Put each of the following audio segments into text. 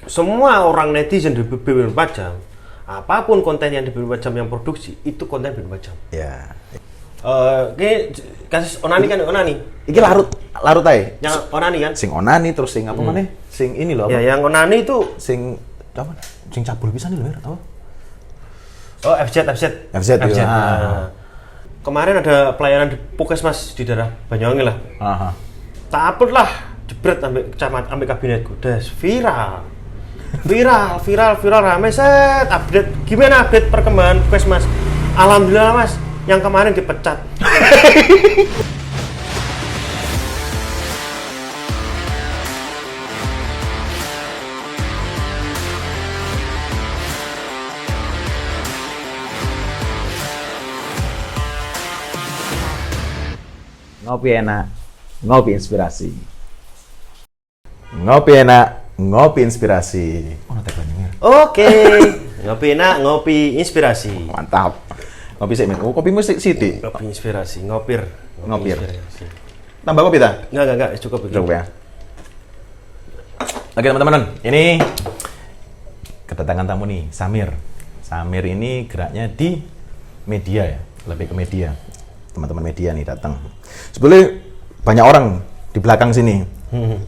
semua orang netizen di BB24 Jam, apapun konten yang di BB24 Jam yang produksi itu konten BB24 Jam. Ya. Ini kasus onani kan onani. Iki larut ae. Yang onani kan? Sing onani terus sing apa maneh? Sing ini loh. Ya, yang onani itu Sing apa? Sing cabul pisan lho, apa? oh FZ. Ya. Nah, kemarin ada pelayanan di Puskesmas di daerah Banyuwangi lah. Aha. Tak upload lah, jebret sampai kabinetku. Des viral rame set update. Gimana update perkembangan Puskesmas? Alhamdulillah Mas, yang kemarin dipecat. Ngopi enak, ngopi inspirasi. Ngopi enak, ngopi inspirasi. Ono tagline-nya. Oke. Ngopi enak, ngopi inspirasi. Mantap. Ngopi sik, Min. Oh, kopimu sithik. Ngopi inspirasi, ngopir. Ngopir. Inspirasi. Tambah kopi ta? Enggak, cukup begini. Cukup ya. Oke teman-teman, ini kedatangan tamu nih, Samir. Samir ini geraknya di media ya, lebih ke media. Teman-teman media nih datang. Sebenarnya banyak orang di belakang sini.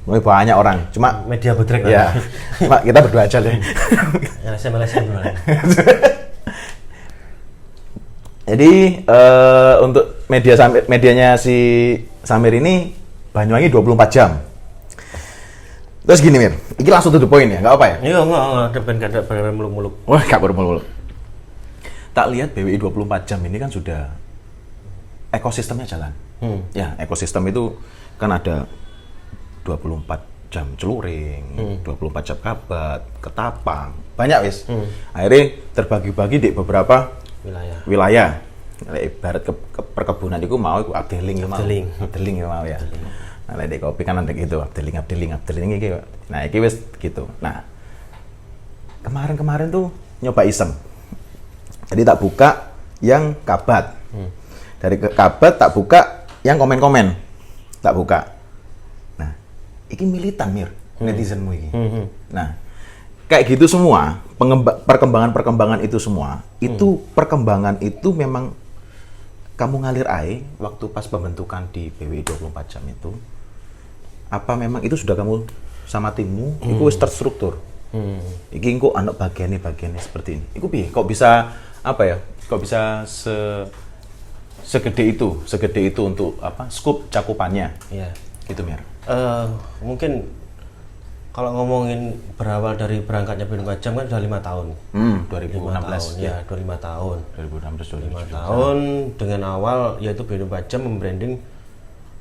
Banyak orang, cuma Media Butrek ya. Cuma kita berdua aja deh. LSM dulu. Jadi untuk medianya si Samir ini Banyuwangi 24 jam. Terus gini Mir, ini langsung to the point ya, nggak apa ya? Iya, enggak, gak ada muluk-muluk. Wah, nggak muluk-muluk. Tak lihat BWI 24 jam ini kan sudah ekosistemnya jalan. Ya, ekosistem itu kan ada 24 jam celuring, 24 jam kabat, ketapang, banyak wis. Akhirnya terbagi-bagi di beberapa wilayah. Ibarat ke perkebunan itu mau iku abdeling mau ya. Nah, di kopi kan ada gitu, abdeling iki. Nah, iki wis gitu. Nah, kemarin tuh nyoba iseng. Jadi tak buka yang kabat. Dari kabat tak buka yang komen-komen. Tak buka. Nah, iki militan Mir, netizenmu iki. Nah, kayak gitu semua, perkembangan itu semua, itu perkembangan itu memang kamu ngalir ae waktu pas pembentukan di BWI 24 jam itu. Apa memang itu sudah kamu sama timmu, itu wis terstruktur. Iki kok anak bagiannya seperti ini. Iku piye? Kok bisa apa ya? Kok bisa segede itu untuk apa? Scope cakupannya. Iya. Gitu Mir. Mungkin kalau ngomongin berawal dari berangkatnya BW24 Jam kan sudah 5 tahun. 2016 ya, 5 tahun. 2016 5 tahun dengan awal yaitu BW24 Jam membranding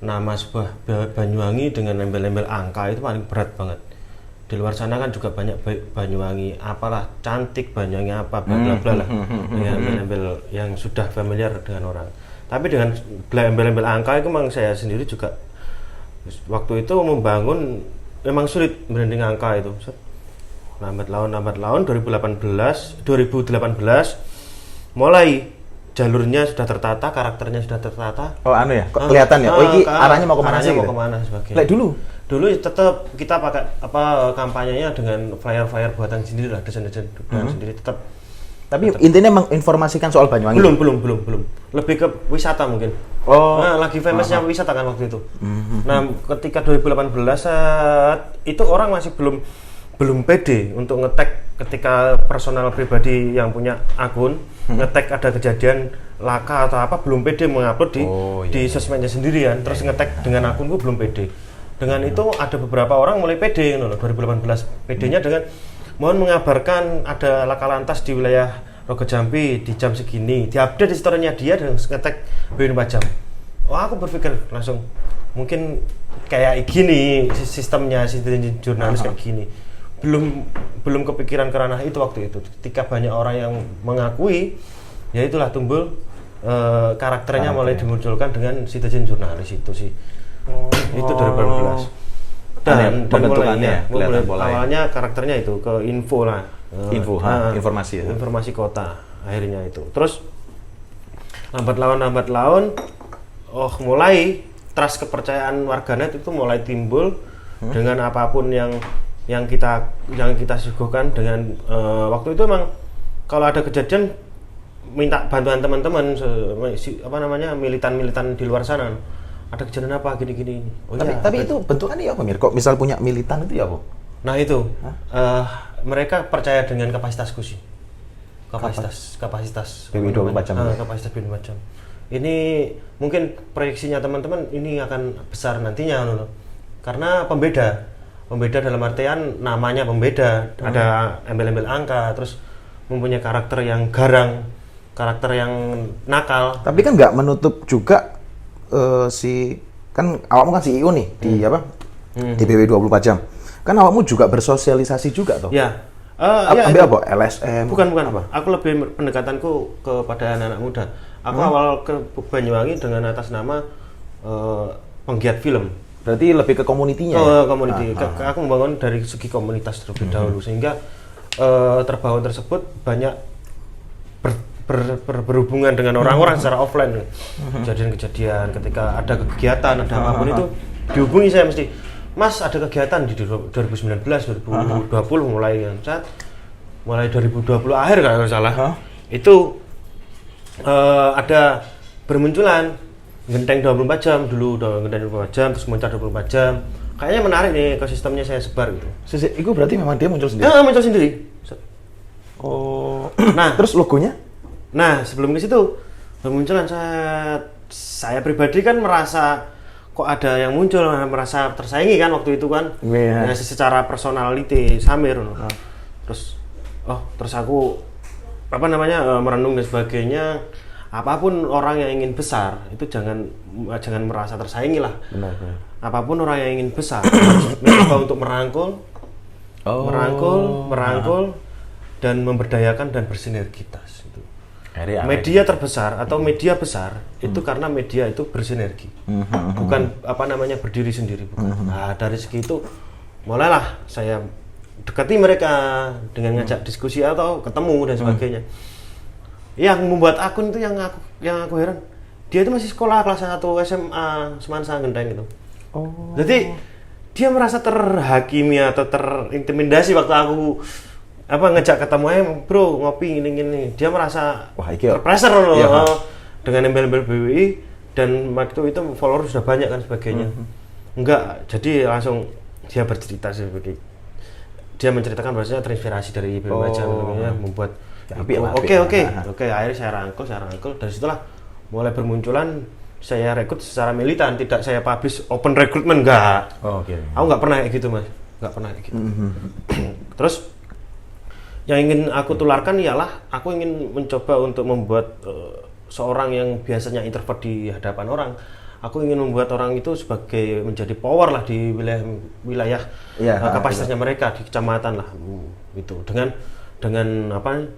nama sebuah Banyuwangi dengan embel-embel angka itu paling berat banget. Di luar sana kan juga banyak Banyuwangi apalah cantik Banyuwangi apa bla bla bla lah dengan embel-embel yang sudah familiar dengan orang. Tapi dengan embel-embel angka itu memang saya sendiri juga waktu itu membangun memang sulit branding angka itu. Lambat laun 2018 mulai jalurnya sudah tertata, karakternya sudah tertata. Oh anu ya, kelihatan ya. Oh ini arahnya mau kemana sih? Mau kemana sebagainya. Dulu tetap kita pakai apa kampanyenya dengan flyer buatan sendiri lah, desain-desain sendiri tetap. Tapi intinya menginformasikan soal Banyuwangi. Belum. Lebih ke wisata mungkin. Oh. Nah, lagi famousnya wisata kan waktu itu. Nah, ketika 2018 itu orang masih belum pede untuk nge-tag ketika personal pribadi yang punya akun nge-tag ada kejadian laka atau apa belum pede mengupload di sosmednya sendirian terus nge-tag dengan akunku belum pede. Dengan itu ada beberapa orang mulai pede 2018 pedenya dengan mohon mengabarkan ada laka lantas di wilayah Rogo Jambi di jam segini, diupdate di story-nya dia dan nge-tag BW24 Jam. Aku berpikir langsung mungkin kayak gini sistemnya jurnalis kayak gini. Belum kepikiran ke ranah itu waktu itu. Ketika banyak orang yang mengakui, ya itulah timbul karakternya mulai dimunculkan dengan citizen jurnalis itu sih. Itu 2018. Dan pembentukannya kelihatan mulai. Awalnya karakternya itu ke info lah. Informasi ya. Informasi kota akhirnya itu. Terus lambat laun mulai trust kepercayaan warganet itu mulai timbul dengan apapun yang yang kita suguhkan dengan waktu itu emang kalau ada kejadian minta bantuan teman-teman militan-militan di luar sana. Ada kejadian apa gini-gini. Tapi itu bentukannya apa, Mir? Kok misal punya militan itu ya apa? Nah itu mereka percaya dengan kapasitasku sih. Kapasitas BWI 24 jam. Kapasitas BWI 24 jam. Ini mungkin proyeksinya teman-teman ini akan besar nantinya loh. Karena pembeda dalam artian namanya pembeda, ada embel-embel angka, terus mempunyai karakter yang garang, karakter yang nakal. Tapi kan nggak menutup juga kan awakmu kan CEO nih di di BWI 24 jam. Kan awakmu juga bersosialisasi juga toh? Ya. Ambil apa? LSM? Bukan apa. Aku lebih pendekatanku kepada anak-anak muda. Aku awal ke Banyuwangi dengan atas nama penggiat film. Berarti lebih ke komunitinya. Community. Aku membangun dari segi komunitas terlebih dahulu sehingga terbangun tersebut banyak berhubungan dengan orang-orang secara offline. Kejadian-kejadian ketika ada kegiatan, ada apapun itu dihubungi saya mesti. Mas, ada kegiatan di 2019, 2020 mulai 2020 akhir kalau nggak salah. Itu ada bermunculan Genteng 24 jam dulu, Genteng 24 jam, terus Moncar 24 jam. Kayaknya menarik nih ekosistemnya saya sebar gitu. Itu berarti memang dia muncul sendiri? Muncul sendiri. Oh. Nah, terus logonya? Nah, sebelum ke situ bermunculan saya pribadi kan merasa kok ada yang muncul, merasa tersaingi kan waktu itu kan. Ya, secara personality Samir. Terus aku merenung dan sebagainya. Apapun orang yang ingin besar itu jangan merasa tersaingi lah. Benar. Apapun orang yang ingin besar mencoba untuk merangkul dan memberdayakan dan bersinergitas itu. Media terbesar atau media besar itu karena media itu bersinergi, bukan berdiri sendiri. Nah, dari segi itu mulailah saya dekati mereka dengan ngajak diskusi atau ketemu dan sebagainya. Yang membuat akun itu yang aku heran, dia itu masih sekolah kelas 1 SMA Semansa Genteng gitu. Jadi dia merasa terhakimi atau terintimidasi waktu aku ngejak ketemu bro ngopi gini. Dia merasa terpressure dengan embel-embel BWI dan waktu itu follower sudah banyak kan sebagainya. Enggak, jadi langsung dia bercerita seperti dia menceritakan bahwasanya terinspirasi dari BWI aja membuat Oke, akhirnya saya rangkul dari situlah mulai bermunculan. Saya rekrut secara militan, tidak saya publish open recruitment, enggak. Aku nggak pernah kayak gitu, Mas. Nggak pernah kayak gitu. Terus yang ingin aku tularkan ialah aku ingin mencoba untuk membuat seorang yang biasanya introvert di hadapan orang, aku ingin membuat orang itu sebagai menjadi power lah di wilayah kapasitasnya mereka di kecamatan lah itu dengan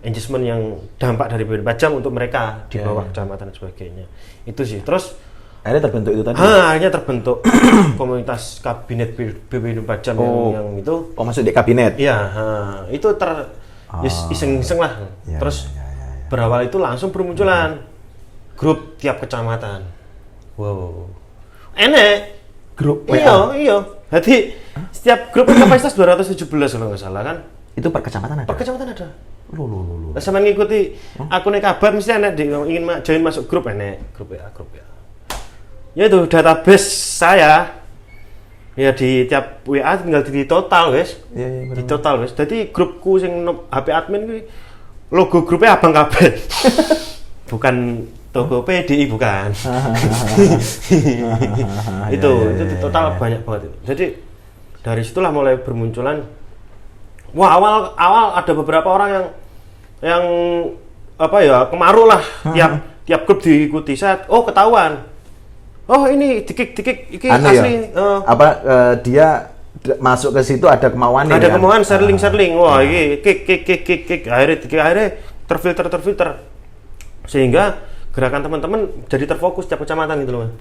engagement yang dampak dari BWI 24 jam untuk mereka di bawah kecamatan dan sebagainya. Itu sih. Terus akhirnya terbentuk itu tadi? Akhirnya terbentuk komunitas kabinet BWI 24 jam yang itu. Oh, masuk di kabinet? Iya, itu iseng-iseng lah. Terus berawal itu langsung bermunculan grup tiap kecamatan. Wow. Enak. Grup WA? Iya. Jadi setiap grup kapasitas 217 kalau nggak salah kan. Itu per kecamatan ada? Per kecamatan ada. Loh. Sama ngikuti akun kabar mesti enak ingin join masuk grup enak. Grup ya. Ya itu database saya. Ya di tiap WA tinggal di total, guys. Iya, di total, guys. Jadi grupku sing HP admin kuwi logo grupnya abang kabeh. Bukan Togo PDI bukan. itu total banyak banget itu. Jadi dari situlah mulai bermunculan. Wah, awal ada beberapa orang yang kemaru lah. Tiap grup diikuti saya. Oh, ketahuan. Oh, ini dikik iki asli. Dia masuk ke situ ada kemauan. Ada kemauan sharing. Wah, iki kik. Akhirnya terfilter. Sehingga gerakan teman-teman jadi terfokus tiap kecamatan gitu loh.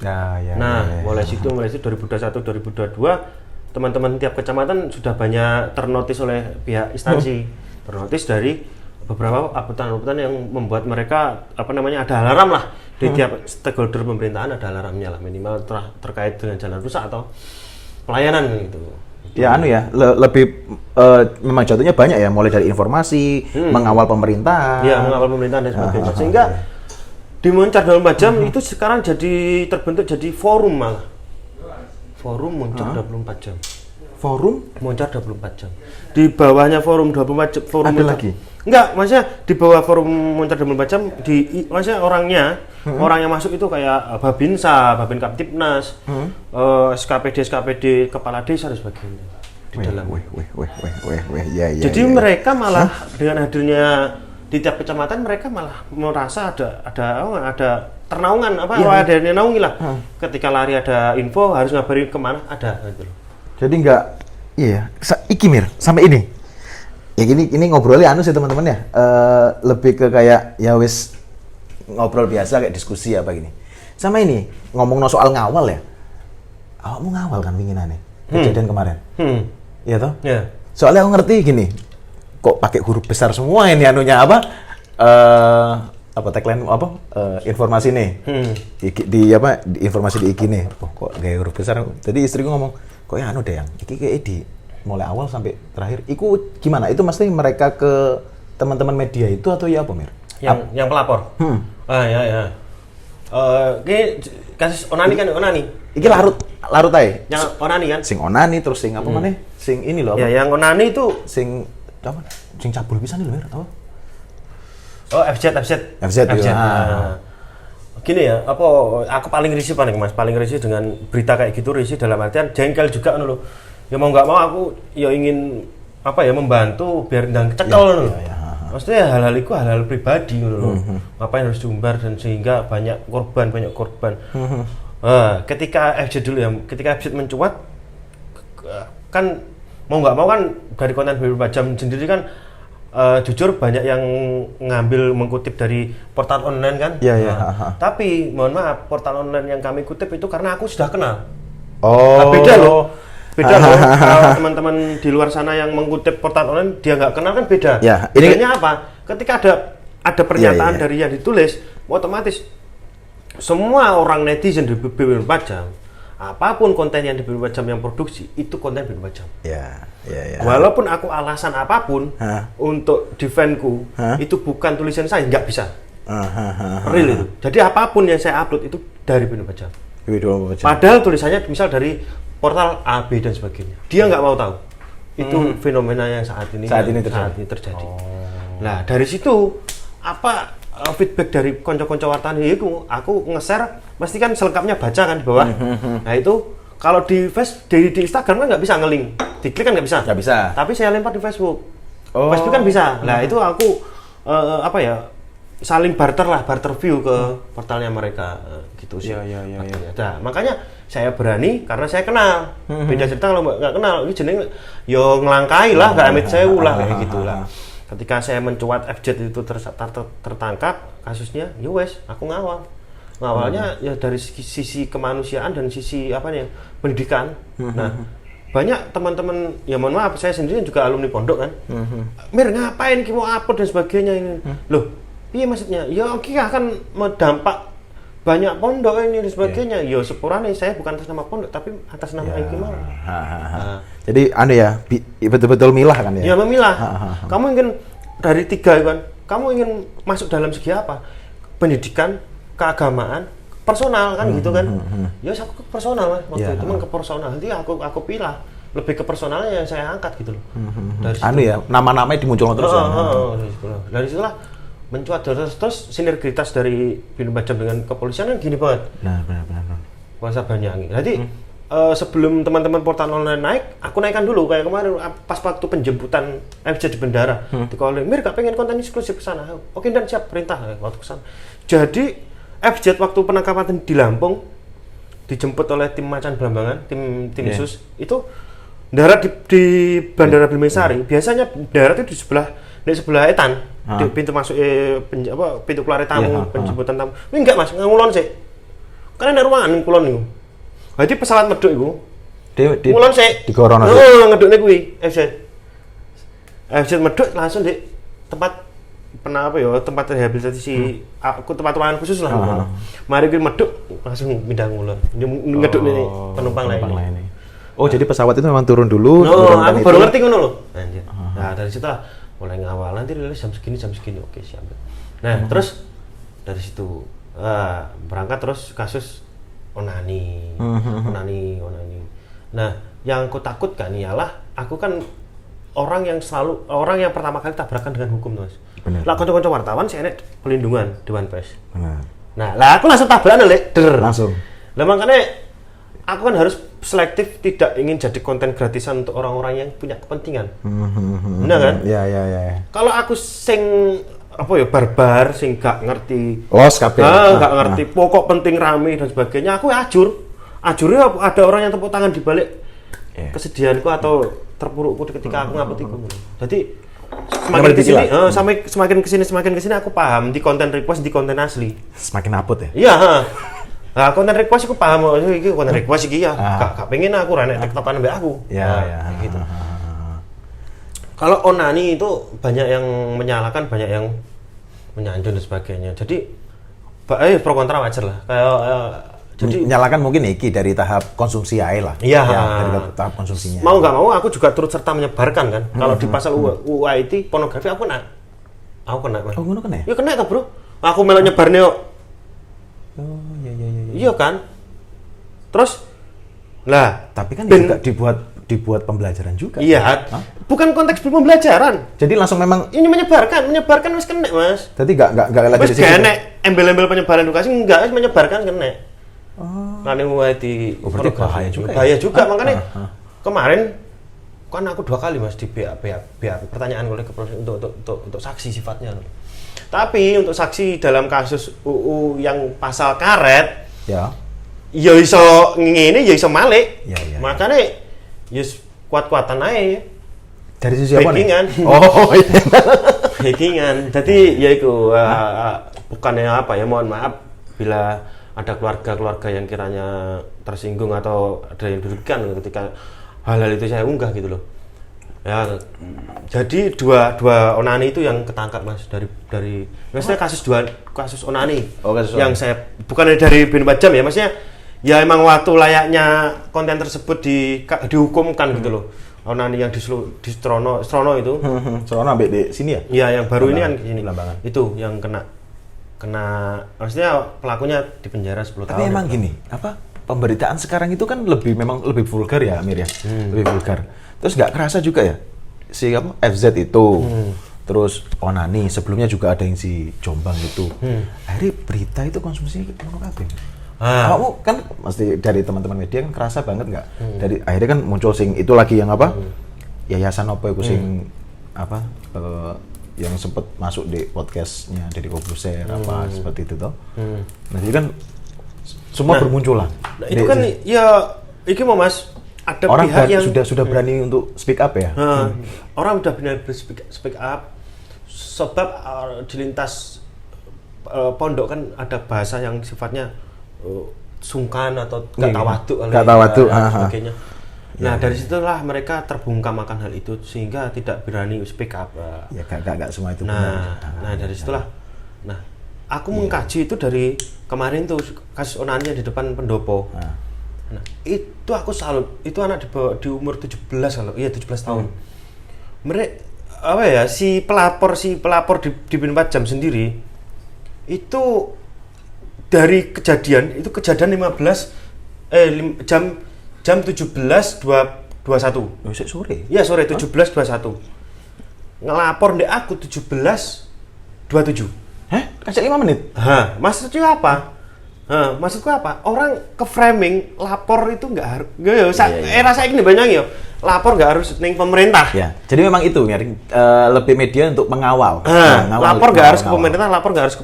Mulai situ 2021 2022 teman-teman tiap kecamatan sudah banyak ternotis oleh pihak instansi. Ternotis dari beberapa aputan yang membuat mereka ada alarm lah di tiap stakeholder pemerintahan, ada alarmnya lah minimal terkait dengan jalan rusak atau pelayanan gitu. Ya lebih memang jatuhnya banyak ya, mulai dari informasi, mengawal pemerintah. Ya, mengawal pemerintah dan sebagainya. Sehingga di Moncar 24 Jam itu sekarang terbentuk jadi forum malah. Forum Moncar 24 Jam. Forum Moncar 24 Jam. Di bawahnya forum 24 Jam. Forum ada Moncar. lagi? Enggak, maksudnya di bawah forum Moncar 24 Jam maksudnya orang yang masuk itu kayak Babinsa, Babin Kaptipnas, SKPD, Kepala Desa dan sebagainya di dalam. Ya. Jadi mereka malah dengan hadirnya di tiap kecamatan mereka malah merasa ada ternaungan ada yang naungi lah. Ketika lari ada info harus ngabarin kemana ada gitu loh. Jadi iki Mir sampai ini. Ya ini ngobrolnya sih teman-teman ya. Lebih ke kayak ya wis ngobrol biasa kayak diskusi apa gini. Sama ini ngomong soal ngawal ya. Awakmu ngawal kan winginane kejadian kemarin. Iya toh? Iya. Soalnya aku ngerti gini. Kok pakai huruf besar semua ini tagline informasi nih. Di informasi di IG nih. Kok gaya huruf besar. Jadi istriku ngomong, kok ya deh yang iki kayak di mulai awal sampai terakhir. Iku gimana? Itu mesti mereka ke teman-teman media itu atau ya apa Mir? Yang pelapor. Ya. Kasus Onani kan Onani. Iki larut ae. Yang Onani kan? Sing Onani terus sing apa maneh? Sing ini loh. Ya, yang Onani itu sing apa? Sing cabul pisan lho Mir, apa? Oh, FZ. Nah. Gini ya, aku paling risih Mas, paling risih dengan berita kayak gitu, risih dalam artian jengkel juga loh. Ya mau nggak mau aku ya ingin membantu biar ndang kecekel loh. Maksudnya hal-hal itu hal-hal pribadi loh. Ngapain harus diumbar dan sehingga banyak korban. Ketika FZ mencuat kan mau nggak mau kan dari konten 24 Jam sendiri kan jujur banyak yang mengkutip dari portal online kan. Tapi mohon maaf, portal online yang kami kutip itu karena aku sudah kenal. Beda loh. Kalau teman-teman di luar sana yang mengutip portal online dia nggak kenal kan beda. Bedanya apa? Ketika ada pernyataan dari yang ditulis, otomatis semua orang netizen di 24 Jam, apapun konten yang di 24 Jam yang produksi itu konten 24 Jam. Walaupun aku alasan apapun untuk defendku itu bukan tulisan saya, nggak bisa. Real itu. Jadi apapun yang saya upload itu dari 24 Jam. Padahal tulisannya misal dari portal A, B dan sebagainya. Dia nggak mau tahu. Itu fenomena yang saat ini terjadi. Nah, dari situ feedback dari konco-konco wartawan itu aku nge-share pasti kan selengkapnya baca kan di bawah. Nah, itu kalau di Instagram kan nggak bisa nge-link. Diklik kan nggak bisa. Tapi saya lempar di Facebook. Facebook kan bisa. Nah, itu aku saling barter view ke portalnya mereka gitu sih. Nah, makanya saya berani karena saya kenal. Beda cerita kalau nggak kenal, ini jeneng yo ngelangkai lah, nggak amit sewu lah kayak gitulah. Ketika saya mencuat FZ itu tertangkap kasusnya, yo wes, aku ngawalnya ya dari sisi kemanusiaan dan sisi pendidikan. Nah, banyak teman-teman, ya mohon maaf, saya sendiri juga alumni pondok kan. Mir ngapain ki mau upload dan sebagainya ini? Loh, iya maksudnya, ya oke akan mendampak banyak pondok ini dan sebagainya. Yo sepurane saya bukan atas nama pondok tapi atas nama Iki mau. Jadi betul-betul milah kan ya? Ya memilah. Kamu ingin dari 3 kan? Kamu ingin masuk dalam segi apa? Pendidikan, keagamaan, personal kan gitu kan? Ya aku ke personal Mas. Waktu itu ke personal. Nanti aku pilih lebih ke personalnya yang saya angkat gitu loh. Dari nama-namanya dimunculkan terus ya. Dari situlah mencuat terus sinergitas dari 24 Jam dengan kepolisian kan gini banget. Benar. Kuasa Banyangi. Jadi sebelum teman-teman portal online naik, aku naikkan dulu kayak kemarin pas waktu penjemputan FZ di bandara. Dikoling, Mir gak pengen konten eksklusif ke sana. Oke, dan siap perintah waktu ke sana. Jadi FZ waktu penangkapan di Lampung dijemput oleh tim Macan Blambangan, tim sus itu darat di Bandara Bilmesari. Biasanya darat itu di sebelah etan. Di pintu masuk pintu keluar tamu, penjemputan tamu. Ini enggak Mas, ngulon sih. Kan ada ruangan kulon niku. Jadi pesawat meduk iku. Ngulon sih. Di corona. Ngedukne kuwi FZ meduk langsung di tempat tempat rehabilitasi tempat ruangan khusus lah. Mari kuwi meduk langsung pindah ngulon. Ngedukne penumpang lainnya. Oh, jadi pesawat itu memang turun dulu. No, aku baru ngerti ngono loh. Anjir. Nah, dari situ lah mulai ngawal nanti rilis jam segini. Oke, siap. Nah, terus dari situ berangkat terus kasus onani. Nah, yang aku takutkan ialah aku kan orang yang pertama kali tabrakan dengan hukum, Mas. Lah kanca-kanca wartawan sih enek pelindungan Dewan Pers. Benar. Nah, lah aku langsung tabrakan langsung. Lah makanya aku kan harus selektif, tidak ingin jadi konten gratisan untuk orang-orang yang punya kepentingan. Benar kan? Iya. Kalau aku sing barbar, sing gak ngerti gak ngerti pokok penting rame dan sebagainya, aku ajurnya ada orang yang tepuk tangan di balik kesedihanku atau terpurukku ketika aku ngupload itu. Jadi semakin kesini aku paham di konten request di konten asli. Semakin upload ya? Iya. Nah, konten request aku paham, iki konten request iki ya. Gak pengen aku renek TikTokan mbek aku. Iya. Gitu. Kalau onani itu banyak yang menyalahkan, banyak yang menyanjung dan sebagainya. Jadi pro kontra wajar lah. Jadi menyalahkan mungkin iki dari tahap konsumsi ae lah. Iya. Dari tahap konsumsinya. Mau nggak mau aku juga turut serta menyebarkan kan. Kalau di pasal UIT pornografi aku kena. Mas. Oh, ngono kena ya? Ya kena toh, Bro. Aku melu nyebarne kok. Oh, iya. Iya kan? Terus lah, tapi kan juga dibuat pembelajaran juga. Iya. Bukan konteks pembelajaran. Jadi langsung memang ini menyebarkan wis kena, Mas. Jadi enggak lagi di sini. Wis embel-embel penyebaran edukasi enggak, wis menyebarkan kena. Karena mulai di berarti bahaya juga. Bahaya juga, makanya kemarin kan aku 2 kali Mas di BAP pertanyaan oleh kepolisian untuk saksi sifatnya. Tapi untuk saksi dalam kasus UU yang pasal karet, ya iso ngene, ya iso malik. Ya. Makanya ya kuat-kuatan aja. Dari sisi apa nih? Oh iya. Hackingan. Jadi ya itu bukannya apa ya, mohon maaf bila ada keluarga-keluarga yang kiranya tersinggung atau ada yang dirugikan ketika hal-hal itu saya unggah gitu loh. Ya, jadi dua onani itu yang ketangkap Mas dari maksudnya kasus onani. Yang saya bukan dari Ben Pajam ya, maksudnya ya emang waktu layaknya konten tersebut dihukumkan gitu loh. Onani yang di Strono itu. Strono ambek di sini ya? Iya, yang baru Lambangan. Ini kan sini. Lambangan. Itu yang kena maksudnya pelakunya di penjara 10 tahun. Tapi emang gini, pemberitaan sekarang itu kan lebih vulgar ya, Amir ya. Lebih vulgar. Terus nggak kerasa juga ya si FZ itu. Terus onani, sebelumnya juga ada yang si Jombang itu. Akhirnya berita itu konsumsinya ngono kabeh. Kamu kan mesti dari teman-teman media kan kerasa banget nggak? Dari akhirnya kan muncul sing itu lagi yang yayasan apa itu sing yang sempat masuk di podcastnya dari Kobuser seperti itu toh. Nah jadi kan semua bermunculan. Nah, itu kan ya iki mau Mas, ada orang pihak yang sudah berani untuk speak up ya. Orang udah benar speak up sebab di lintas pondok kan ada bahasa yang sifatnya sungkan atau gak tawaduk sebagainya. Nah, dari situlah mereka terbungkam akan hal itu sehingga tidak berani speak up. Ya gak semua itu benar. Nah, dari situlah. Nah, aku mengkaji itu dari kemarin tuh kasus onannya di depan pendopo. Nah, itu aku salut. Itu anak di umur 17 kalau. Iya, 17 tahun. Mereka si pelapor di Ben Pajam sendiri itu dari kejadian 15 jam 17.21. Sore? Iya, sore 17.21. Ngelapor ndek aku 17.27. Hah? Kasih 5 menit? Maksudnya apa? Maksudku apa? Orang ke framing lapor itu enggak harus era saiki nih banyak ya. Lapor enggak harus ning pemerintah. Ya. Jadi memang itu lebih media untuk mengawal. Lapor enggak harus ke pemerintah, lapor enggak harus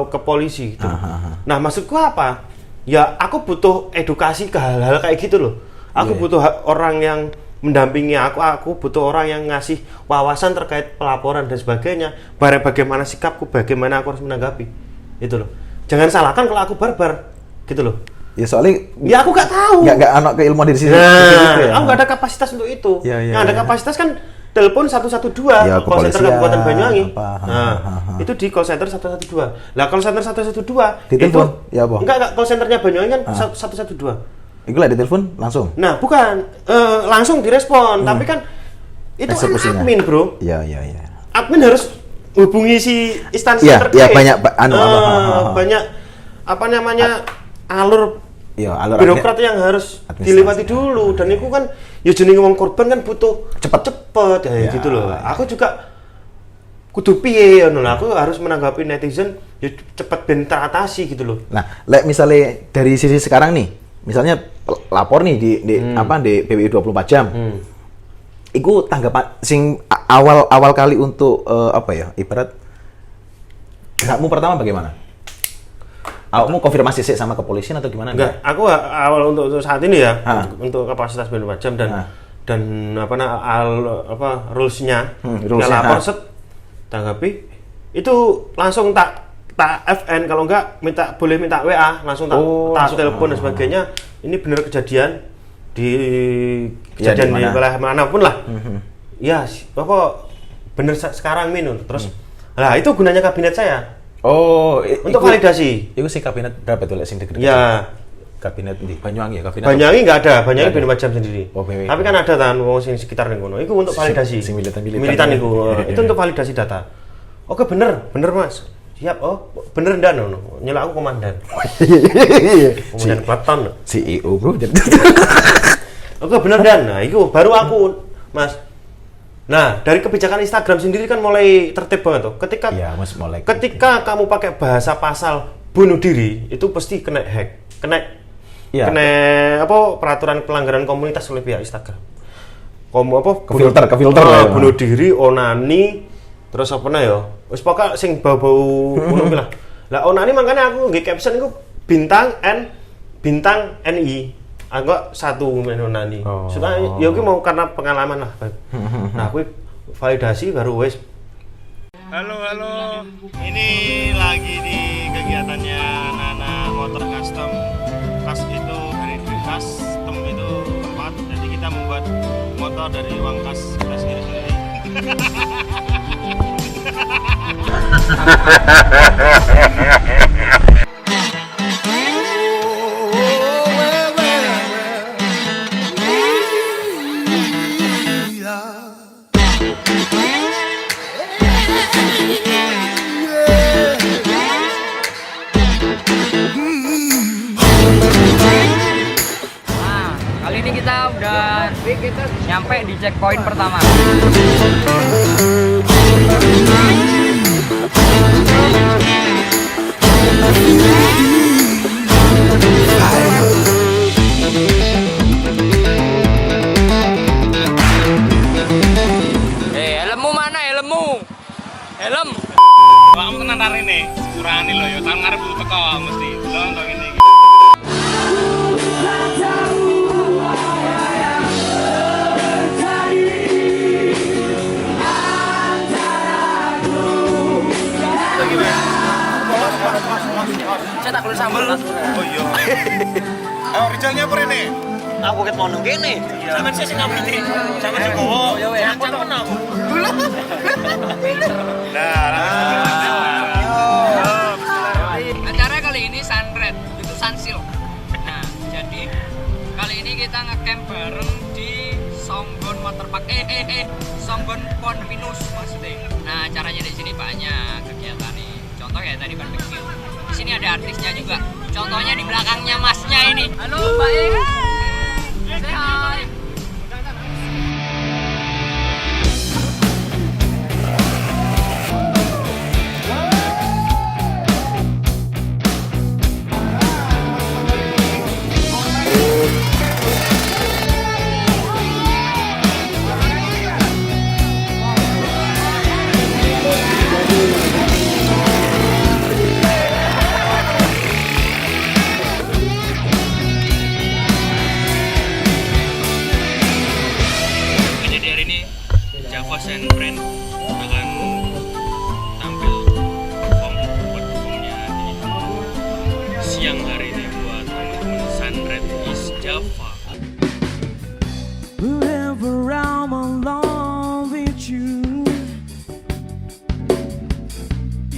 ke polisi gitu. Nah, maksudku apa? Ya, aku butuh edukasi ke hal-hal kayak gitu loh. Aku butuh orang yang mendampingi aku butuh orang yang ngasih wawasan terkait pelaporan dan sebagainya. Bagaimana sikapku, bagaimana aku harus menanggapi. Itu loh. Jangan salahkan kalau aku barbar. Gitu loh. Ya soalnya ya aku gak tahu. Gak anak keilmuan dari sini. Aku gak ada kapasitas untuk itu. Yang ada kapasitas kan telepon 112 call center Kabupaten Banyuwangi. Itu di call center 112. Lah call center 112 ditelepon ya apa? Enggak call centernya Banyuwangi kan 112. Iku lah ditelepon langsung. Nah, bukan langsung direspon, tapi kan itu kan admin, Bro. Iya. Admin harus hubungi si instansi terkait. Iya, banyak apa namanya alur birokrat yang harus dilewati dulu, dan itu kan ya jenenge wong korban kan butuh cepet ya gitu loh. Aku juga kudu piye ngono lah, aku harus menanggapi netizen ya cepet ben teratasi gitu loh. Nah, misalnya dari sisi sekarang nih, misalnya lapor nih di PBI 24 jam. Iku tanggapan sing awal kali untuk ibarat gerakmu pertama bagaimana? Awakmu konfirmasi sih sama kepolisian atau gimana? Enggak, aku awal untuk saat ini ya, untuk kapasitas 24 jam dan rulesnya, lapor set tanggapi itu langsung tak FN, kalau enggak boleh minta WA, langsung tak telepon dan sebagainya. Ini benar kejadian di wilayah manapun lah. Ya, bener sekarang minum. Terus lah itu gunanya kabinet saya. Untuk validasi. Itu si kabinet berapa tuh sing deket? Ya, kabinet di Banyuwangi ya, Banyuwangi enggak ada, Banyuwangi 24 jam sendiri. Tapi kan ada kan wong sing sekitar ning kono. Itu untuk validasi. Sing militan itu. Itu untuk validasi data. Oke, bener Mas. Siap. Bener ndan ngono. Nyelak aku komandan. Komandan Klaton. CEO, Bro. Oke, bener dan. Nah, itu baru aku, Mas. Nah, dari kebijakan Instagram sendiri kan mulai tertib banget tuh. Ketika kamu pakai bahasa pasal bunuh diri, itu pasti kena hack, kena peraturan pelanggaran komunitas oleh pihak Instagram. Kefilter ya. Bunuh diri, onani, terus wis pokoknya sing bau-bau ngono lah. Lah onani makanya aku nge caption iku bintang NI. Agak satu menonani. Soalnya ya mau karena pengalaman lah. Nah, aku validasi baru wes. Halo. Ini lagi di kegiatannya Nana Motor Custom. Itu dari custom itu tempat. Jadi kita membuat motor dari uang kas kita sendiri. Kita udah nyampe di checkpoint pertama. Helmmu mana helmmu? Helm. Kamu tenan hari ini, kurangin loh ya, tahun ngarep teko mesti. Lo untuk ini. Saya tak perlu sambal. Oh iya. Ayo Rijalnya apa ini? Aku ket mono kene. Sampeyan sing ngapiti. Sampeyan sing gowo. Ya wes. Aku temen aku. Acara kali ini Sunred, itu Sunsil. Nah, jadi kali ini kita ngecamp bareng di Songgon Waterpark. Songgon Pon Pinus maksudnya. Nah, acaranya di sini banyak kegiatan nih. Contoh ya tadi barbecue. Di sini ada artisnya juga. Contohnya di belakangnya masnya ini. Halo, Mbak E. Say hi. siang hari ini buat teman-teman Sunred East Java. Wherever I'm alone with you,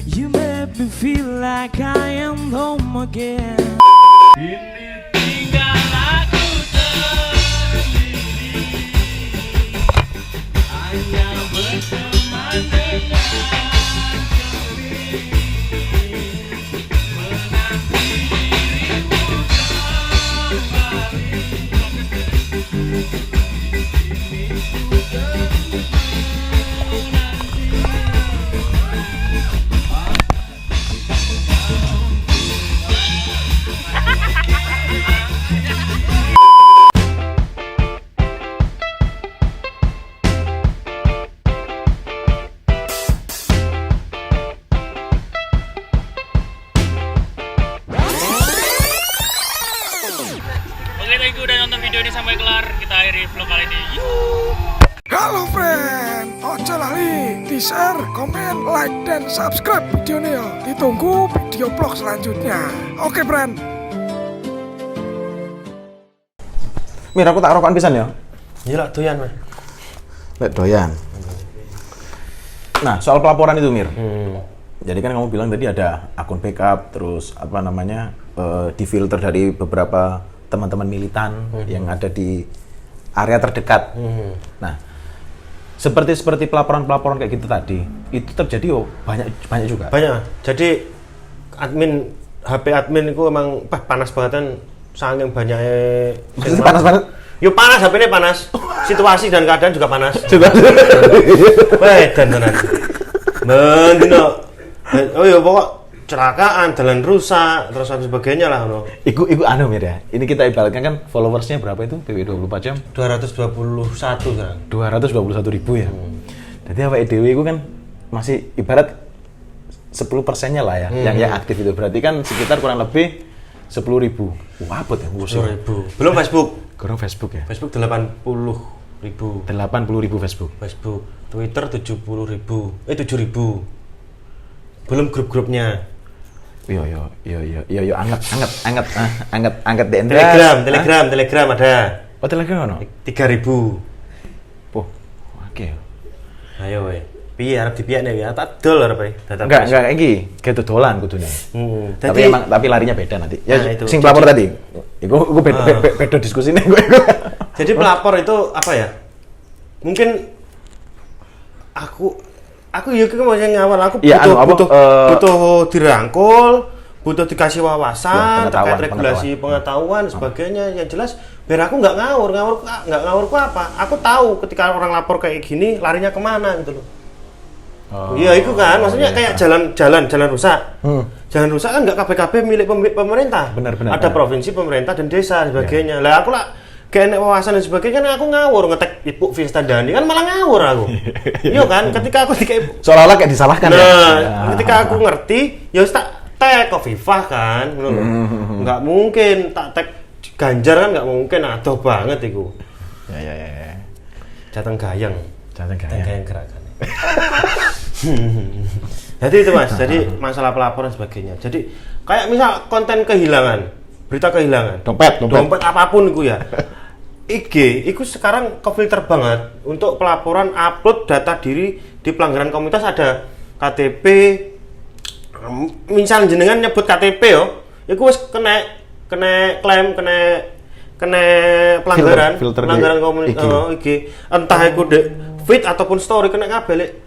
you make me feel like I am home again. Ini tinggal lagi. Oke, thank you udah nonton video ini sampai kelar. Kita akhiri vlog kali ini. Halo friend, ojo lali di share, komen, like, dan subscribe video ini ya. Ditunggu video vlog selanjutnya. Oke friend. Mir, aku tak rokokan pisan ya. Iya lah, doyan Mas. Lek doyan. Nah, soal pelaporan itu Mir. Jadi kan kamu bilang tadi ada akun backup, terus apa namanya difilter dari beberapa teman-teman militan yang ada di area terdekat. Nah, seperti pelaporan kayak gitu tadi, itu terjadi banyak juga. Banyak. Jadi HP admin itu emang panas banget kan, saking banyaknya. Maksudnya panas banget? Yuk panas, HP-nya panas. Situasi dan keadaan juga panas. Weh, dan mendino. Oh iya, pokok celakaan, jalan rusak, terus sebagainya lah. No. Iku anu Mir ya. Ini kita ibaratkan kan followersnya berapa itu? PW 24 jam? 221 sekarang. 221.000 ya. Jadi awake dhewe iku kan masih ibarat 10%-nya lah ya, yang aktif itu. Berarti kan sekitar kurang lebih 10.000. Wah, apa ya? 10.000. Belum Facebook. Kurang Facebook ya? Facebook 80.000. 80.000 Facebook. Facebook. Twitter 70.000. 7.000. Belum grup-grupnya. Yo anget DND. Telegram ada. Oh, Telegram ono? 3.000. Oh, oke. Ayo we. Piye arep dipiakne ya? Tak dol arep e. Enggak iki ketu dolan kudune. Tapi larinya beda nanti. Ya nah, itu. Sing pelapor tadi. Iku beda diskusine iku. Jadi pelapor itu apa ya? Mungkin aku ya mau yang ngawal aku butuh dirangkul, butuh dikasih wawasan terkait regulasi pengetahuan sebagainya. Yang jelas biar aku nggak ngawur ku apa? Aku tahu ketika orang lapor kayak gini larinya kemana gitu loh. Iya itu kan, maksudnya kayak jalan rusak. Jalan rusak kan nggak KPKB milik pemerintah. Benar. Ada provinsi, pemerintah dan desa sebagainya. Lah aku lah kayak wawasan dan sebagainya kan aku ngawur ngetek Ibu Vista Dani kan malah ngawur aku. Iya kan, ketika aku seolah-olah kayak disalahkan ya. Ketika aku ngerti, ya tak tag Kofifah kan, nggak mungkin tak tag Ganjar kan nggak mungkin, adoh banget itu. Ya. Jateng gayeng gerakan. Jadi itu Mas, jadi masalah pelaporan sebagainya. Jadi kayak misal konten kehilangan, berita kehilangan, dompet apapun itu ya. IG, itu sekarang kefilter banget untuk pelaporan upload data diri di pelanggaran komunitas. Ada KTP, misal jenengan nyebut KTP yo, itu wis kena klaim, kena pelanggaran, pelanggaran komunitas IG. Entah itu feed ataupun story kena kabel.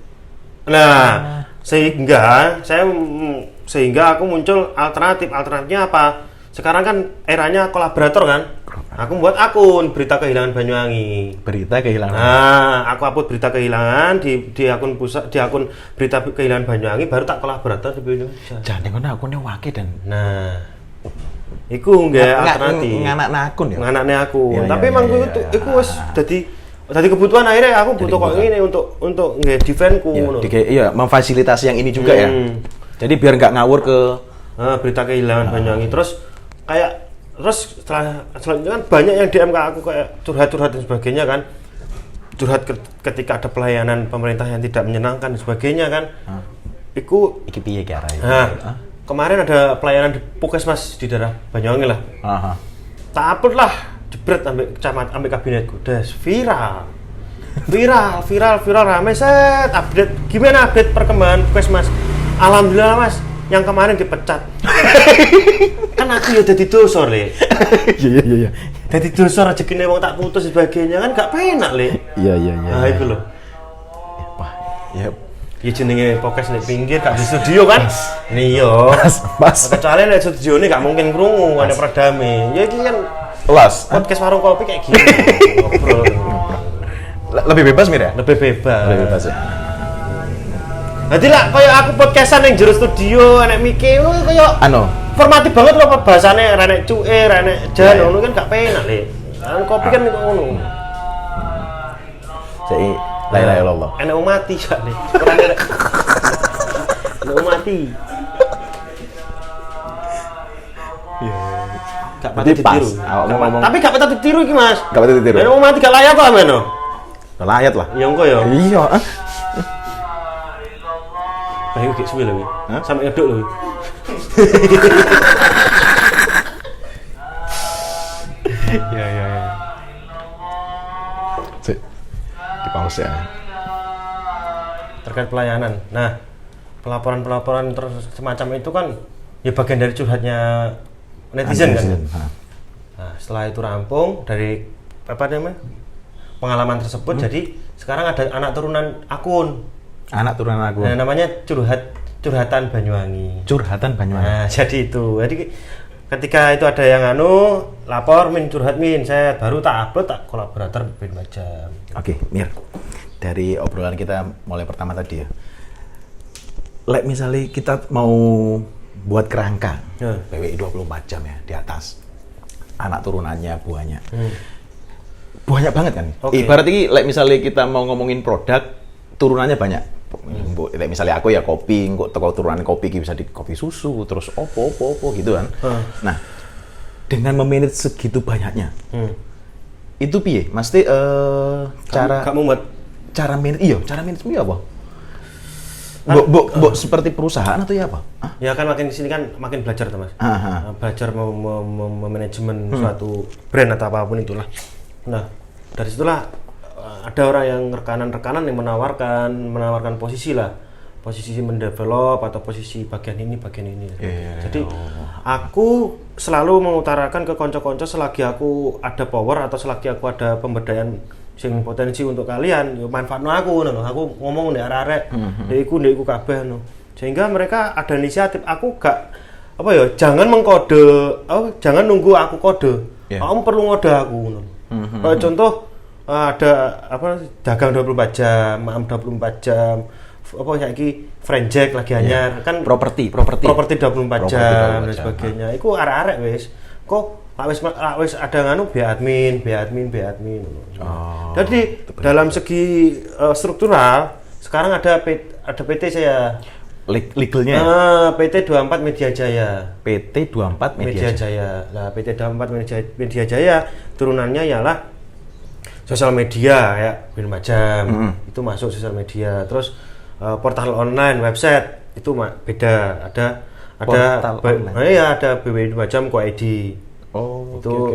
Nah, sehingga aku muncul alternatifnya apa? Sekarang kan eranya kolaborator kan. Aku buat akun berita kehilangan Banyuwangi. Nah, aku upload berita kehilangan di akun pusat, di akun berita kehilangan Banyuwangi, baru tak kolaborator di Indonesia. Jangan ngono akunnya wake dan. Nah, iku nggak alternatif. Nganakne akun ya. Nganakne akun. Tapi emang iku wis dadi kebutuhan akhirnya aku butuh kok ini untuk nggak defendku ngono. Iya, memfasilitasi yang ini juga ya. Jadi biar nggak ngawur ke berita kehilangan Banyuwangi. Terus selanjutnya kan banyak yang DM ke aku kayak curhat dan sebagainya kan. Curhat ketika ada pelayanan pemerintah yang tidak menyenangkan dan sebagainya kan. Iki piye ki arane? Kemarin ada pelayanan di Puskesmas di daerah Banyuwangi lah. Tak upload lah, jebret ambil kabinetku. Des viral rame set update. Gimana update perkembangan Puskesmas? Alhamdulillah Mas, yang kemarin dipecat. Kan aku ya dadi dosor, Le. Iya. Dadi dosor rezekine wong tak putus sebagainya kan gak penak, Le. Iya. Nah, itu loh. Wah, ya. Ya jenenge podcast nek pinggir gak di studio kan? Iya. Mas. Kecuali nek studio ini gak mungkin krungu ada perdame. Ya iki kan Las. podcast warung kopi kayak gini. Ngobrol. Lebih bebas Mir ya? Lebih bebas. Lebih bebas ya. Jadi lah kayak aku podcastan yang jero studio enek mike kayak formatif banget loh bahasane renek cuke, renek jan ngono kan gak penak le. Kan kopi kan ngono. Jadi la ilaha illallah. Enek mati sak nih. Enek mati. Gak patut ditiru. Tapi gak patut ditiru iki, Mas. Gak patut ditiru. Enek mati gak layak kok ameno. Layat lah. Ya engko ya. Iya. Bayu gek suwe lho. Sampe ngeduk lho. Ya. Sik. Di pause ya. Terkait pelayanan. Nah, pelaporan terus semacam itu kan ya bagian dari curhatnya netizen kan. Nah, setelah itu rampung dari apa namanya? Pengalaman tersebut jadi sekarang ada anak turunan akun. Anak turunan aku. Nah, namanya curhatan Banyuwangi. Curhatan Banyuwangi. Nah, jadi itu. Jadi ketika itu ada yang lapor min curhat min, saya baru tak upload tak kolaborator bin Majam. Oke, Mir. Dari obrolan kita mulai pertama tadi ya. Misalnya kita mau buat kerangka PWI 24 jam ya di atas. Anak turunannya, buahnya. Banyak banget kan. Okay. Ibarat ini misalnya kita mau ngomongin produk, turunannya banyak. Misalnya aku ya kopi, kok teko turunan kopi bisa di kopi susu, terus opo gitu kan. Nah, dengan memanage segitu banyaknya, itu piye? Mesti cara manage iya apa? Seperti perusahaan atau ya apa? Ya kan makin di sini kan makin belajar tuh Mas. Belajar memanajemen suatu brand atau apapun itulah. Nah, dari situlah ada orang yang rekanan yang menawarkan posisi mendevelop atau posisi bagian ini. Jadi aku selalu mengutarakan ke konco-konco selagi aku ada power atau selagi aku ada pemberdayaan sing potensi untuk kalian, yo manfaatno aku ngomong nek arek-arek, ndek iku kabeh sehingga mereka ada inisiatif. Aku gak jangan mengkode, jangan nunggu aku kode. Kamu perlu ngode aku Kayak contoh ada dagang 24 jam, maam 24 jam, saiki franchise lagi anyar kan properti 24 jam dan sebagainya. Iku arek-arek wis. Kok wis ada biar admin. Jadi dalam segi struktural sekarang ada PT saya. Legalnya? PT 24 Media Jaya. PT 24 Media Jaya. Nah, PT 24 Media Jaya turunannya ialah sosial media ya, bin Majam. Itu masuk sosial media. Terus portal online, website itu beda. Ada BWI Majam Co.id.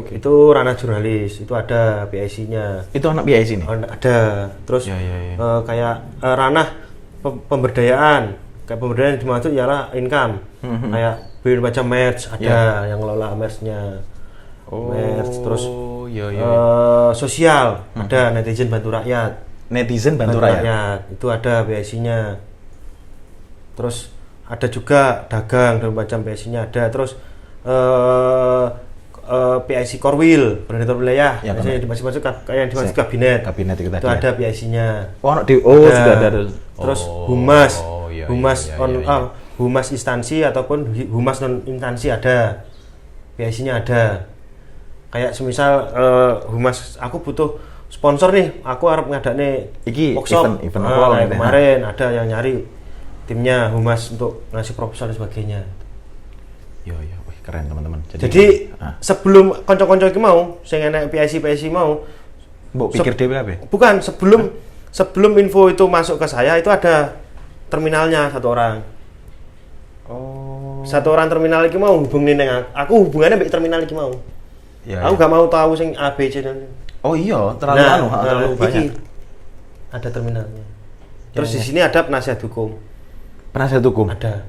Itu ranah jurnalis. Itu ada PIC-nya. Itu anak PIC nih? Ada. Terus kayak ranah pemberdayaan. Kayak pemberdayaan yang dimaksud ialah income. Kayak BWI Majam Merch ada yang ngelola merch-nya. Merch, terus sosial ada netizen bantu rakyat. Itu ada PIC-nya. Terus ada juga dagang dan macam PIC-nya ada. Terus PIC Korwil, koordinator wilayah, biasanya dimasuk kayak dimasuk kabinet itu tadi ada PIC-nya. Sudah ada. Terus humas instansi ataupun humas non instansi ada, PIC-nya ada. Kayak semisal humas aku butuh sponsor nih, aku harap ngadakne workshop event kemarin ada yang nyari timnya humas untuk ngasih proposal dan sebagainya. Keren teman-teman. Jadi sebelum konco-konco iki mau sing enek PIC mau mbok pikir dhewe kabeh. Bukan, sebelum info itu masuk ke saya itu ada terminalnya satu orang. Satu orang terminal iki mau hubungin aku hubungannya mbek terminal iki mau. Aku gak mau tahu sing A B C dan terlalu banyak. Ada terminalnya. Terus di sini ada penasihat hukum. Ada.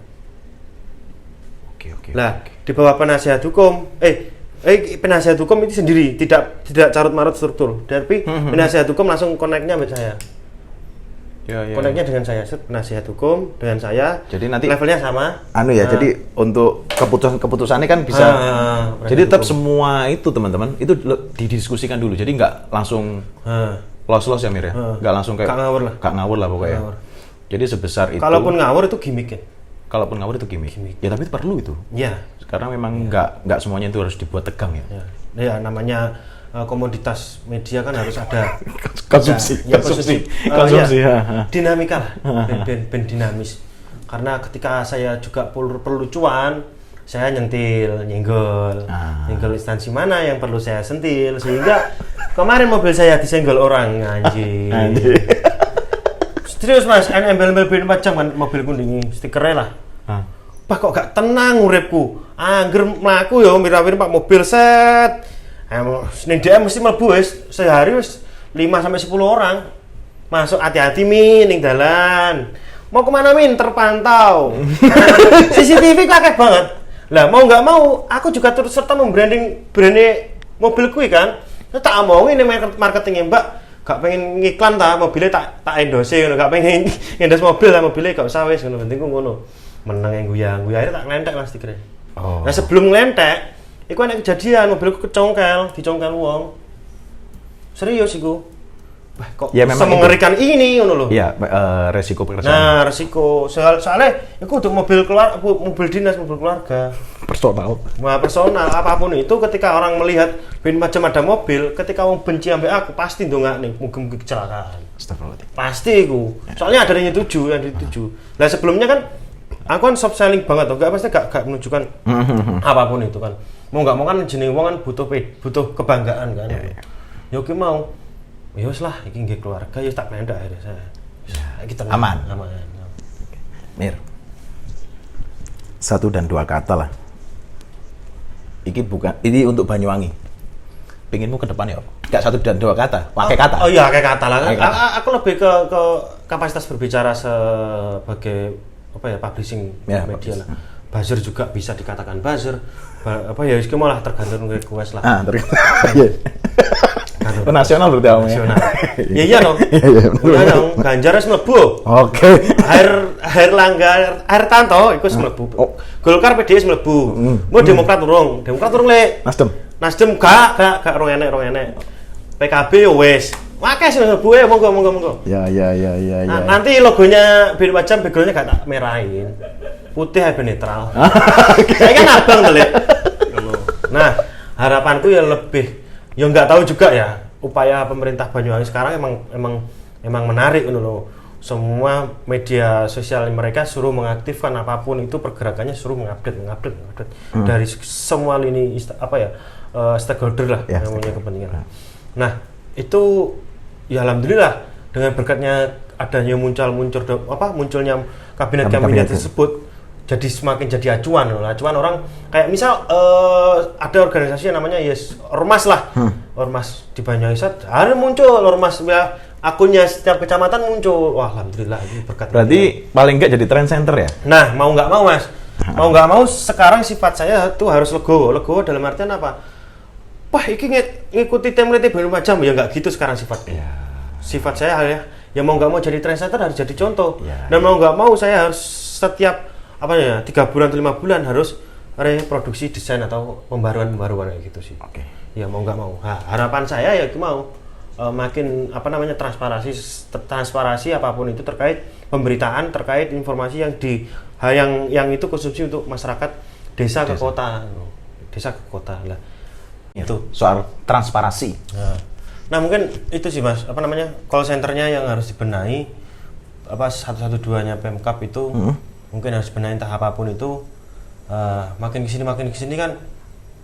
Oke. Di bawah penasihat hukum, penasihat hukum itu sendiri tidak carut marut struktur. Tapi penasihat hukum langsung connect-nya sama saya. Koneknya dengan saya, penasihat hukum dengan saya. Jadi nanti levelnya sama. Jadi untuk keputusannya kan bisa. Jadi tetap semua itu teman-teman itu didiskusikan dulu. Jadi nggak langsung los ya Mir ya. Nggak langsung kayak Kak ngawur lah pokoknya. Jadi sebesar itu. Kalaupun ngawur itu gimmick ya. Kalaupun ngawur itu gimmick. Ya tapi itu perlu itu. Iya. Karena memang nggak semuanya itu harus dibuat tegang ya. Ya namanya komoditas media kan harus ada konsumsi. Dinamika lah, ben dinamis. Karena ketika saya juga perlu cuan, saya nyenggol instansi mana yang perlu saya sentil, sehingga kemarin mobil saya disenggol orang anjing. Serius mas, embel-embel 4 jam kan mobil kuning stikernya lah. Pak kok gak tenang uripku, angger mlaku ya mira-mira pak mobil set. Ning DM mesti mlebu wis sehari wis 5-10 orang. Masuk hati-hati min ning dalan. Mau kemana min? Terpantau. CCTV kakek banget. Lah mau nggak mau, aku juga turut serta membranding mobilku kan. Tak omongin ning marketingnya Mbak. Gak pengen ngiklan ta mobilnya tak endorse ngono. Gak pengen endorse mobil ta mobilnya gak usah wis ngono. Penting ku ngono. Meneng yang guyang-guyang akhirnya tak ngelentek mas stikernya. Nah sebelum ngelentek iku ada kejadian mobilku dicongkel wong. Serius iku. Wah, kok ya, semengerikan ini ngono lho. Iya, resiko pekerjaan. Nah, resiko soalnya iku untuk mobil dinas, mobil keluarga. Personal. Nah, personal apapun itu ketika orang melihat macam ada mobil, ketika wong benci ambek aku pasti ndongakne mugi-mugi kecelakaan. Astagfirullahaladzim. Pasti iku. Soalnya ada yang dituju. Lah sebelumnya kan aku kan soft selling banget, gak menunjukkan apapun itu kan. Mau nggak mau kan jeneng wong kan butuh kebanggaan kan. Ya oke mau. Ya wis lah iki nggih keluarga ya tak pendak akhirnya saya. Ya kita aman. Mir. 1 dan 2 kata lah. Ini untuk Banyuwangi. Pengenmu ke depan ya? Enggak 1 dan 2 kata, pakai kata. Oh iya, pakai kata lah. Aku lebih ke kapasitas berbicara sebagai publishing media lah. Buzzer juga bisa dikatakan buzzer. Itu malah tergantung request lah. Nasional berarti awalnya. Nasional. Iya dong. Iya dong. Ganjar wis mlebu. Oke. Air Langga, Air Tanto iku wis mlebu. Golkar PDS mlebu. Mau Demokrat urung le. Nasdem gak rong enek. PKB yo wis. Akeh sing mlebu monggo. Ya. Nanti logonya biru macam backgroundnya gak tak merahin. Putih aja netral. Saya kan abang tuh, Nah, harapanku ya lebih, ya nggak tahu juga ya. Upaya pemerintah Banyuwangi sekarang emang menarik loh. Semua media sosial mereka suruh mengaktifkan apapun itu pergerakannya suruh mengupdate dari semua lini stakeholder lah yang punya kepentingan. Nah, itu ya alhamdulillah dengan berkatnya adanya munculnya kabinet tersebut. Jadi semakin jadi acuan orang kayak misal ada organisasi yang namanya Ormas lah. Ormas di Banyuwangi hari muncul Ormas ya, akunnya setiap kecamatan muncul. Wah alhamdulillah ini berkat. Berarti paling enggak jadi trend center ya? Nah mau nggak mau mas, mau nggak mau sekarang sifat saya tuh harus legowo dalam artian apa? Wah ini ngikuti template baru macam ya nggak gitu sekarang sifatnya. Sifat saya ya mau nggak mau jadi trend center harus jadi contoh. Dan mau nggak mau saya harus setiap 3 bulan atau 5 bulan harus reproduksi desain atau pembaruan kayak gitu sih. Oke. Ya mau nggak mau. Nah, harapan saya ya mau makin transparansi apapun itu terkait pemberitaan, terkait informasi yang itu konsumsi untuk masyarakat desa ke kota. Desa ke kota lah. Itu soal transparansi. Nah, mungkin itu sih Mas, call centernya yang harus dibenahi 112-nya Pemkab itu mungkin harus benahi entah apapun itu. Makin kesini kan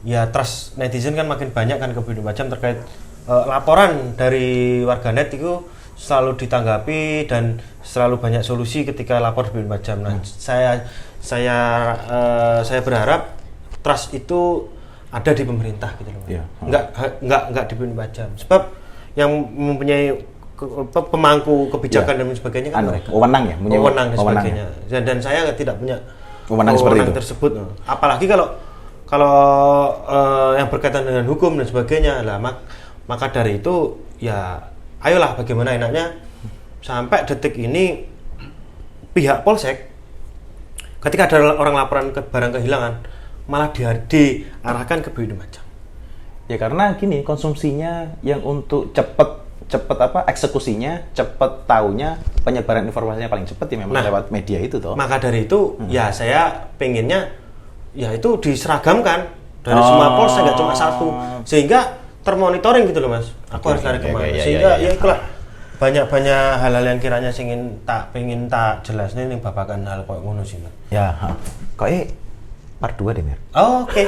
ya trust netizen kan makin banyak kan ke Bidung Macam terkait laporan dari warganet itu selalu ditanggapi dan selalu banyak solusi ketika lapor di Bidung Macam. Nah, saya berharap trust itu ada di pemerintah gitu loh. Enggak di Bidung Macam. Sebab yang mempunyai pemangku kebijakan dan sebagainya kan mereka. Wewenang ya, wewenang dan sebagainya. Dan saya tidak punya wewenang tersebut. Apalagi kalau yang berkaitan dengan hukum dan sebagainya lah, maka dari itu ya ayolah bagaimana enaknya sampai detik ini pihak polsek ketika ada orang laporan ke barang kehilangan malah diarahkan ke BWI Lumajang. Ya karena gini, konsumsinya yang untuk cepet apa eksekusinya, cepet taunya, penyebaran informasinya paling cepet ya memang lewat media itu toh. Maka dari itu ya saya pengennya ya itu diseragamkan dari semua polsek, nggak cuma satu, sehingga termonitoring gitu loh Mas. Aku harus lari kemana, sehingga ya itulah banyak hal-hal yang kiranya pengen tak jelasnya nih babakan hal kayak ngono sih Mas. Ya, kok part 2 deh Mir. Oh, oke.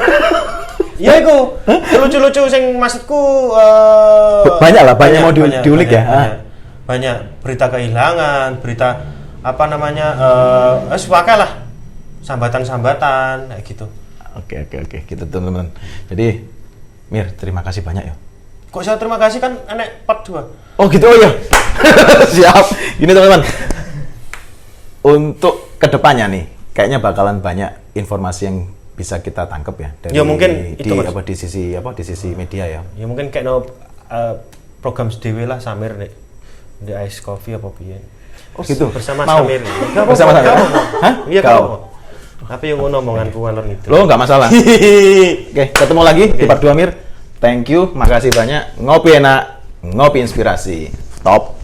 Ya iku lucu-lucu sing maksudku banyak mau diulik ya. Banyak berita kehilangan, berita apa namanya pakai lah sambatan-sambatan kayak gitu. Oke, gitu teman-teman. Jadi Mir, terima kasih banyak ya. Kok saya terima kasih kan enek part 2. Oh gitu, oh ya. Siap. Gini teman-teman. Untuk kedepannya nih, kayaknya bakalan banyak informasi yang bisa kita tangkap ya dari ya mungkin itu di sisi media ya. Ya mungkin kayak program sendiri lah Samir nih di Ice Coffee apa piye. Oh gitu. Bersama Mau. Samir. Bersama Samir. Hah? Iya kalau. Tapi yang ngono omonganku ngalor gitu. Lo nggak masalah. Oke, ketemu lagi di part 2 Mir. Thank you, makasih banyak. Ngopi enak, ngopi inspirasi. Top.